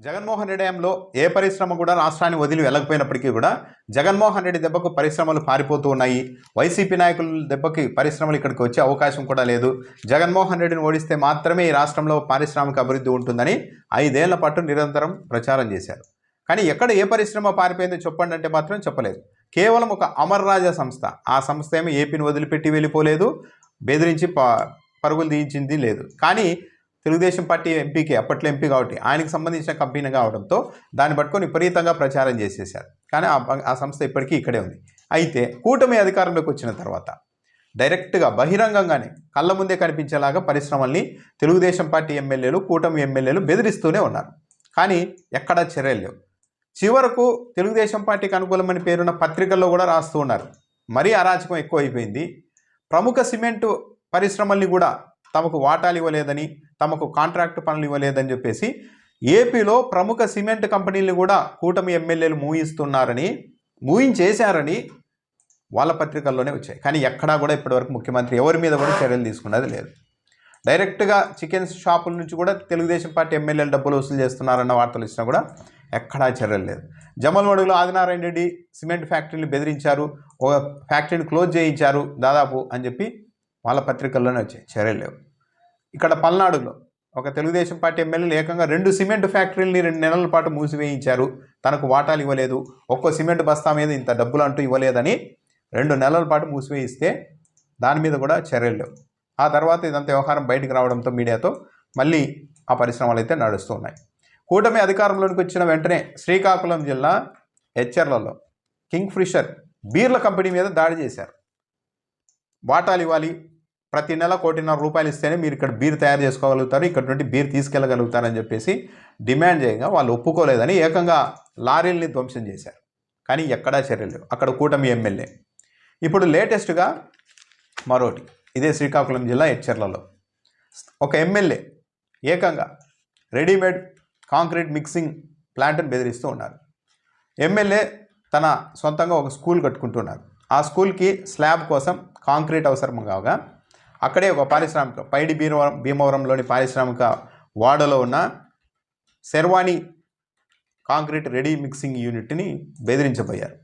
జగన్మోహన్ రెడ్డి హయాంలో ఏ పరిశ్రమ కూడా రాష్ట్రాన్ని వదిలి వెళ్ళకపోయినప్పటికీ కూడా జగన్మోహన్ రెడ్డి దెబ్బకు పరిశ్రమలు పారిపోతూ ఉన్నాయి. వైసీపీ నాయకుల దెబ్బకి పరిశ్రమలు ఇక్కడికి వచ్చే అవకాశం కూడా లేదు. జగన్మోహన్ రెడ్డిని ఓడిస్తే మాత్రమే ఈ రాష్ట్రంలో పారిశ్రామిక అభివృద్ధి ఉంటుందని 5 ఏళ్ల పాటు నిరంతరం ప్రచారం చేశారు. కానీ ఎక్కడ ఏ పరిశ్రమ పారిపోయిందో చెప్పండి అంటే మాత్రం చెప్పలేదు. కేవలం ఒక అమర్ రాజా సంస్థ, ఆ సంస్థ ఏమో ఏపీని వదిలిపెట్టి వెళ్ళిపోలేదు, బెదిరించి పరుగులు తీయించింది లేదు. కానీ తెలుగుదేశం పార్టీ ఎంపీకి, అప్పట్లో ఎంపీ కాబట్టి ఆయనకు సంబంధించిన కంపెనీ కావడంతో దాన్ని పట్టుకొని విపరీతంగా ప్రచారం చేసేశారు. కానీ ఆ సంస్థ ఇప్పటికీ ఇక్కడే ఉంది. అయితే కూటమి అధికారంలోకి వచ్చిన తర్వాత డైరెక్ట్గా బహిరంగంగానే కళ్ళ ముందే కనిపించేలాగా పరిశ్రమల్ని తెలుగుదేశం పార్టీ ఎమ్మెల్యేలు, కూటమి ఎమ్మెల్యేలు బెదిరిస్తూనే ఉన్నారు. కానీ ఎక్కడా చర్యలు లేవు. చివరకు తెలుగుదేశం పార్టీకి అనుకూలమని పేరున్న పత్రికల్లో కూడా రాస్తూ ఉన్నారు. మరీ అరాచకం ఎక్కువైపోయింది. ప్రముఖ సిమెంటు పరిశ్రమల్ని కూడా తమకు వాటాలు ఇవ్వలేదని, తమకు కాంట్రాక్ట్ పనులు ఇవ్వలేదని చెప్పేసి ఏపీలో ప్రముఖ సిమెంట్ కంపెనీలు కూడా కూటమి ఎమ్మెల్యేలు మూయించేశారని వాళ్ళ పత్రికల్లోనే వచ్చాయి. కానీ ఎక్కడా కూడా ఇప్పటివరకు ముఖ్యమంత్రి ఎవరి మీద కూడా చర్యలు తీసుకున్నది లేదు. డైరెక్ట్గా చికెన్ షాపుల నుంచి కూడా తెలుగుదేశం పార్టీ ఎమ్మెల్యేలు డబ్బులు వసూలు చేస్తున్నారన్న వార్తలు ఇచ్చినా కూడా ఎక్కడా చర్యలు లేదు. జమ్మలమడుగులో ఆదినారాయణ రెడ్డి సిమెంట్ ఫ్యాక్టరీని బెదిరించారు, ఒక ఫ్యాక్టరీని క్లోజ్ చేయించారు దాదాపు అని చెప్పి వాళ్ళ పత్రికల్లోనే వచ్చాయి, చర్యలు లేవు. ఇక్కడ పల్నాడులో ఒక తెలుగుదేశం పార్టీ ఎమ్మెల్యేలు ఏకంగా 2 సిమెంట్ ఫ్యాక్టరీలని 2 నెలల పాటు మూసివేయించారు, తనకు వాటాలు ఇవ్వలేదు, ఒక్కో సిమెంట్ బస్తా మీద ఇంత డబ్బులు అంటూ ఇవ్వలేదని 2 నెలల పాటు మూసివేయిస్తే దాని మీద కూడా చర్యలు లేవు. ఆ తర్వాత ఇదంతా వ్యవహారం బయటకు రావడంతో మీడియాతో మళ్ళీ ఆ పరిశ్రమలు అయితే నడుస్తూ ఉన్నాయి. కూటమి అధికారంలోకి వచ్చిన వెంటనే శ్రీకాకుళం జిల్లా ఎచ్చెర్లలో కింగ్ ఫిషర్ బీర్ల కంపెనీ మీద దాడి చేశారు. వాటాలు ఇవ్వాలి, ప్రతి నెల ₹1.5 ఇస్తేనే మీరు ఇక్కడ బీర్ తయారు చేసుకోగలుగుతారు, ఇక్కడ నుండి బీర్ తీసుకెళ్ళగలుగుతారని చెప్పేసి డిమాండ్ చేయగా వాళ్ళు ఒప్పుకోలేదని ఏకంగా లారీల్ని ధ్వంసం చేశారు. కానీ ఎక్కడా చర్యలు. అక్కడ కూటమి ఎమ్మెల్యే. ఇప్పుడు లేటెస్ట్గా మరోటి ఇదే శ్రీకాకుళం జిల్లా ఎచ్చెర్లలో ఒక ఎమ్మెల్యే ఏకంగా రెడీమేడ్ కాంక్రీట్ మిక్సింగ్ ప్లాంట్ని బెదిరిస్తూ ఉన్నారు. ఎమ్మెల్యే తన సొంతంగా ఒక స్కూల్ కట్టుకుంటున్నారు. ఆ స్కూల్కి స్లాబ్ కోసం కాంక్రీట్ అవసరం కాగా అక్కడే ఒక పారిశ్రామిక పైడి భీమవరంలోని పారిశ్రామిక వాడలో ఉన్న శర్వాణి కాంక్రీట్ రెడీ మిక్సింగ్ యూనిట్ని బెదిరించబోయారు.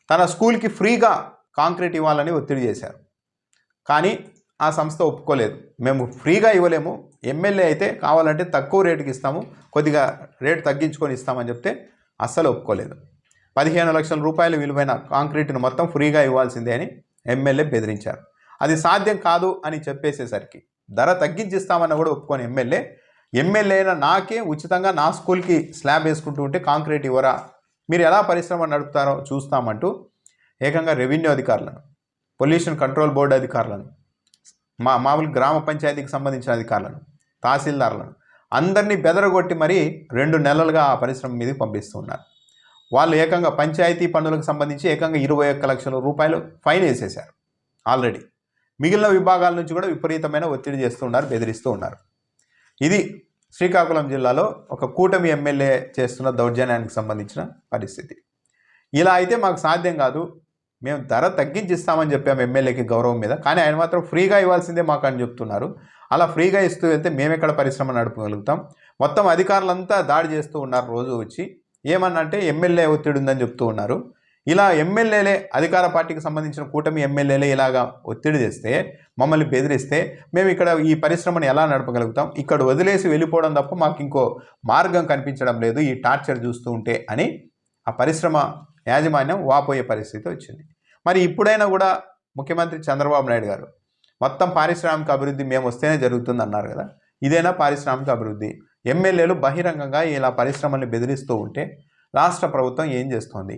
తన స్కూల్కి ఫ్రీగా కాంక్రీట్ ఇవ్వాలని ఒత్తిడి చేశారు. కానీ ఆ సంస్థ ఒప్పుకోలేదు. మేము ఫ్రీగా ఇవ్వలేము, ఎమ్మెల్యే అయితే కావాలంటే తక్కువ రేటుకి ఇస్తాము, కొద్దిగా రేటు తగ్గించుకొని ఇస్తామని చెప్తే అస్సలు ఒప్పుకోలేదు. 15 లక్షల రూపాయలు విలువైన కాంక్రీట్ను మొత్తం ఫ్రీగా ఇవ్వాల్సిందే అని ఎమ్మెల్యే బెదిరించారు. అది సాధ్యం కాదు అని చెప్పేసేసరికి ధర తగ్గించిస్తామన్న కూడా ఒప్పుకొని ఎమ్మెల్యే అయినా నాకే ఉచితంగా నా స్కూల్కి స్లాబ్ వేసుకుంటూ ఉంటే కాంక్రీట్ ఇవ్వరా, మీరు ఎలా పరిశ్రమ నడుపుతారో చూస్తామంటూ ఏకంగా రెవెన్యూ అధికారులను, పొల్యూషన్ కంట్రోల్ బోర్డు అధికారులను, మామూలు గ్రామ పంచాయతీకి సంబంధించిన అధికారులను, తహసీల్దారులను అందరినీ బెదరగొట్టి మరీ 2 నెలలుగా ఆ పరిశ్రమ మీదకి పంపిస్తూ ఉన్నారు. వాళ్ళు ఏకంగా పంచాయతీ పన్నులకు సంబంధించి ఏకంగా 21 లక్షల రూపాయలు ఫైన్ వేసేశారు ఆల్రెడీ. మిగిలిన విభాగాల నుంచి కూడా విపరీతమైన ఒత్తిడి చేస్తూ ఉన్నారు, బెదిరిస్తూ ఉన్నారు. ఇది శ్రీకాకుళం జిల్లాలో ఒక కూటమి ఎమ్మెల్యే చేస్తున్న దౌర్జన్యానికి సంబంధించిన పరిస్థితి. ఇలా అయితే మాకు సాధ్యం కాదు, మేము ధర తగ్గించిస్తామని చెప్పాము ఎమ్మెల్యేకి గౌరవం మీద, కానీ ఆయన మాత్రం ఫ్రీగా ఇవ్వాల్సిందే మాకు అని చెప్తున్నారు. అలా ఫ్రీగా ఇస్తూ వెళ్తే మేమెక్కడ పరిశ్రమ నడపగలుగుతాం? మొత్తం అధికారులంతా దాడి చేస్తూ ఉన్నారు రోజు వచ్చి. ఏమన్నంటే ఎమ్మెల్యే ఒత్తిడి ఉందని చెప్తూ ఉన్నారు. ఇలా ఎమ్మెల్యేలే, అధికార పార్టీకి సంబంధించిన కూటమి ఎమ్మెల్యేలే ఇలాగా ఒత్తిడి చేస్తే, మమ్మల్ని బెదిరిస్తే మేము ఇక్కడ ఈ పరిశ్రమను ఎలా నడపగలుగుతాం? ఇక్కడ వదిలేసి వెళ్ళిపోవడం తప్ప మాకు ఇంకో మార్గం కనిపించడం లేదు ఈ టార్చర్ చూస్తూ ఉంటే అని ఆ పరిశ్రమ యాజమాన్యం వాపోయే పరిస్థితి వచ్చింది. మరి ఇప్పుడైనా కూడా ముఖ్యమంత్రి చంద్రబాబు నాయుడు గారు మొత్తం పారిశ్రామిక అభివృద్ధి మేము వస్తేనే జరుగుతుంది అన్నారు కదా, ఇదేనా పారిశ్రామిక అభివృద్ధి? ఎమ్మెల్యేలు బహిరంగంగా ఇలా పరిశ్రమల్ని బెదిరిస్తూ ఉంటే రాష్ట్ర ప్రభుత్వం ఏం చేస్తోంది?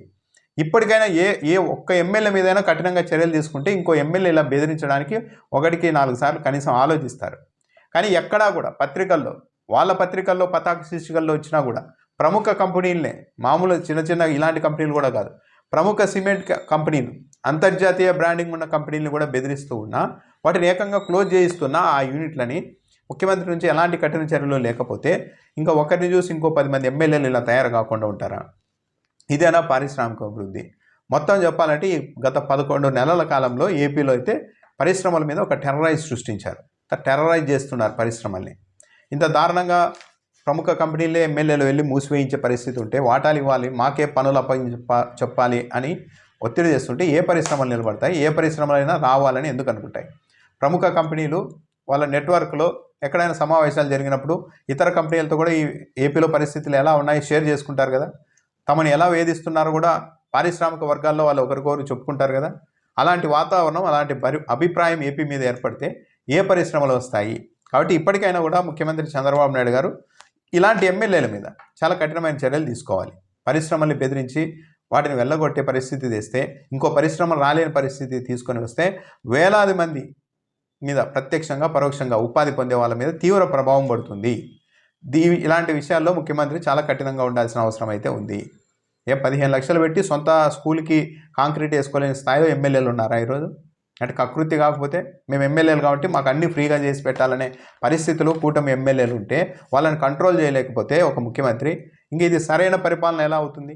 ఇప్పటికైనా ఏ ఒక్క ఎమ్మెల్యే మీదైనా కఠినంగా చర్యలు తీసుకుంటే ఇంకో ఎమ్మెల్యే ఇలా బెదిరించడానికి 1-4 సార్లు కనీసం ఆలోచిస్తారు. కానీ ఎక్కడా కూడా పత్రికల్లో, వాళ్ళ పత్రికల్లో పతాక శీర్షికల్లో వచ్చినా కూడా ప్రముఖ కంపెనీలనే, మామూలు చిన్న ఇలాంటి కంపెనీలు కూడా కాదు, ప్రముఖ సిమెంట్ కంపెనీలు, అంతర్జాతీయ బ్రాండింగ్ ఉన్న కంపెనీలను కూడా బెదిరిస్తూ ఉన్నా, వాటిని ఏకంగా క్లోజ్ చేయిస్తున్న ఆ యూనిట్లని ముఖ్యమంత్రి నుంచి ఎలాంటి కఠిన చర్యలు లేకపోతే ఇంకా ఒకరిని చూసి ఇంకో 10 మంది ఎమ్మెల్యేలు ఇలా తయారు కాకుండా ఉంటారా? ఇదేనా పారిశ్రామిక అభివృద్ధి? మొత్తం చెప్పాలంటే ఈ గత 11 నెలల కాలంలో ఏపీలో అయితే పరిశ్రమల మీద ఒక టెర్రరైజ్ సృష్టించారు. టెర్రరైజ్ చేస్తున్నారు పరిశ్రమల్ని. ఇంత దారుణంగా ప్రముఖ కంపెనీలే ఎమ్మెల్యేలు వెళ్ళి మూసివేయించే పరిస్థితి ఉంటే వాటాలు ఇవ్వాలి, మాకే పనులు చెప్పాలి అని ఒత్తిడి చేస్తుంటే ఏ పరిశ్రమలు నిలబడతాయి? ఏ పరిశ్రమలైనా రావాలని ఎందుకు అనుకుంటాయి? ప్రముఖ కంపెనీలు వాళ్ళ నెట్వర్క్లో ఎక్కడైనా సమావేశాలు జరిగినప్పుడు ఇతర కంపెనీలతో కూడా ఈ ఏపీలో పరిస్థితులు ఎలా ఉన్నాయి షేర్ చేసుకుంటారు కదా, తమను ఎలా వేధిస్తున్నారో కూడా పారిశ్రామిక వర్గాల్లో వాళ్ళు ఒకరికొకరు చెప్పుకుంటారు కదా. అలాంటి వాతావరణం, అలాంటి అభిప్రాయం ఏపీ మీద ఏర్పడితే ఏ పరిశ్రమలు వస్తాయి? కాబట్టి ఇప్పటికైనా కూడా ముఖ్యమంత్రి చంద్రబాబు నాయుడు గారు ఇలాంటి ఎమ్మెల్యేల మీద చాలా కఠినమైన చర్యలు తీసుకోవాలి. పరిశ్రమల్ని బెదిరించి వాటిని వెళ్ళగొట్టే పరిస్థితి తెస్తే, ఇంకో పరిశ్రమ రాలేని పరిస్థితి తీసుకొని వస్తే వేలాది మంది మీద ప్రత్యక్షంగా పరోక్షంగా ఉపాధి పొందే వాళ్ళ మీద తీవ్ర ప్రభావం పడుతుంది. ఇలాంటి విషయాల్లో ముఖ్యమంత్రి చాలా కఠినంగా ఉండాల్సిన అవసరం అయితే ఉంది. 15 లక్షలు పెట్టి సొంత స్కూల్కి కాంక్రీట్ వేసుకోలేని స్థాయిలో ఎమ్మెల్యేలు ఉన్నారా ఈరోజు? అంటే కకృతి కాకపోతే మేము ఎమ్మెల్యేలు కాబట్టి మాకు అన్నీ ఫ్రీగా చేసి పెట్టాలనే పరిస్థితులు కూటమి ఎమ్మెల్యేలు ఉంటే వాళ్ళని కంట్రోల్ చేయలేకపోతే ఒక ముఖ్యమంత్రి, ఇంక ఇది సరైన పరిపాలన ఎలా అవుతుంది?